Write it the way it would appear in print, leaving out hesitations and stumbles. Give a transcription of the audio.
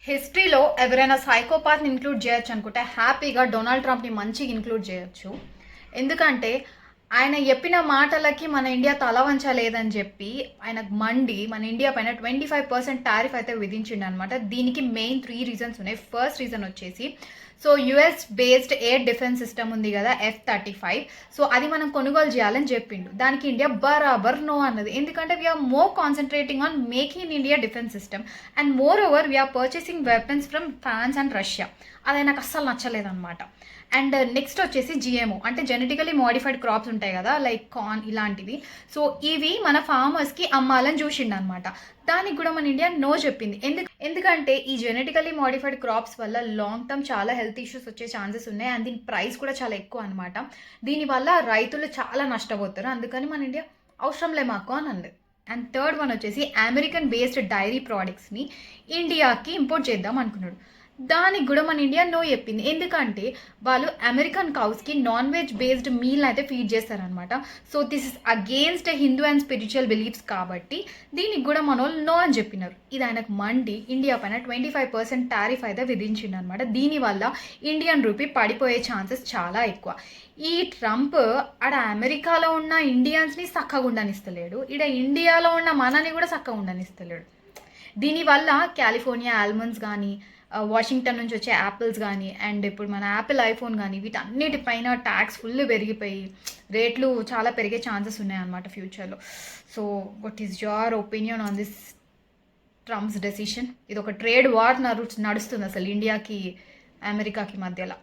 హిస్టరీలో ఎవరైనా సైకోపాత్ని ఇంక్లూడ్ చేయొచ్చు అనుకుంటే హ్యాపీగా డొనాల్డ్ ట్రంప్ని మంచిగా ఇంక్లూడ్ చేయొచ్చు. ఎందుకంటే ఆయన చెప్పిన మాటలకి మన ఇండియా తల వంచలేదని చెప్పి ఆయనకు మండి మన ఇండియా పైన 25% టారిఫ్ అయితే విధించిండు అనమాట. దీనికి మెయిన్ 3 రీజన్స్ ఉన్నాయి. ఫస్ట్ రీజన్ వచ్చేసి so US based air defence system ఉంది కదా F-35. సో అది మనం కొనుగోలు చేయాలని చెప్పిండు. దానికి ఇండియా బరాబర్ నో అన్నది. ఎందుకంటే we are more concentrating on making in India defence system and more over we are purchasing weapons from France and Russia. అది నాకు అస్సలు నచ్చలేదన్నమాట. అండ్ నెక్స్ట్ వచ్చేసి జిఎంఓ అంటే జెనెటికలీ మోడిఫైడ్ క్రాప్స్ ఉంటాయి కదా లైక్ కార్న్ ఇలాంటివి. సో ఇవి మన ఫార్మర్స్కి అమ్మాలని చూసిండు అనమాట. దానికి కూడా మన ఇండియా నో చెప్పింది. ఎందుకంటే ఈ జెనెటికలీ మోడిఫైడ్ క్రాప్స్ వల్ల లాంగ్ టర్మ్ చాలా హెల్త్ ఇష్యూస్ వచ్చే ఛాన్సెస్ ఉన్నాయి. అండ్ దీని ప్రైస్ కూడా చాలా ఎక్కువ అనమాట. దీనివల్ల రైతులు చాలా నష్టపోతారు. అందుకని మన ఇండియా అవసరంలే మాకు అని అంది. అండ్ థర్డ్ వన్ వచ్చేసి అమెరికన్ బేస్డ్ డైరీ ప్రోడక్ట్స్ని ఇండియాకి ఇంపోర్ట్ చేద్దాం అనుకున్నాడు. దానికి కూడా మన ఇండియా నో చెప్పింది. ఎందుకంటే వాళ్ళు అమెరికన్ కౌస్కి నాన్ వెజ్ బేస్డ్ మీల్ అయితే ఫీడ్ చేస్తారనమాట. So this is against Hindu and spiritual beliefs కాబట్టి దీనికి కూడా మన వాళ్ళు నో అని చెప్పినారు. ఇది ఆయనకు మండి ఇండియా పైన 25% టారిఫ్ అయితే విధించిండు అనమాట. దీనివల్ల ఇండియన్ రూపీ పడిపోయే ఛాన్సెస్ చాలా ఎక్కువ. ఈ ట్రంప్ ఆడ అమెరికాలో ఉన్న ఇండియన్స్ని చక్కగా ఉండనిస్తలేడు, ఈడ ఇండియాలో ఉన్న మనని కూడా చక్కగా ఉండనిస్తలేడు. దీనివల్ల కాలిఫోర్నియా ఆల్మండ్స్ కానీ వాషింగ్టన్ నుంచి వచ్చే యాపిల్స్ కానీ అండ్ ఇప్పుడు మన యాపిల్ ఐఫోన్ కానీ వీటన్నిటిపైన ట్యాక్స్ ఫుల్ పెరిగిపోయి రేట్లు చాలా పెరిగే ఛాన్సెస్ ఉన్నాయన్నమాట ఫ్యూచర్లో. So what is your opinion on this Trump's decision? ఇది ఒక ట్రేడ్ వార్ నడుస్తుంది అసలు ఇండియాకి అమెరికాకి మధ్యలో.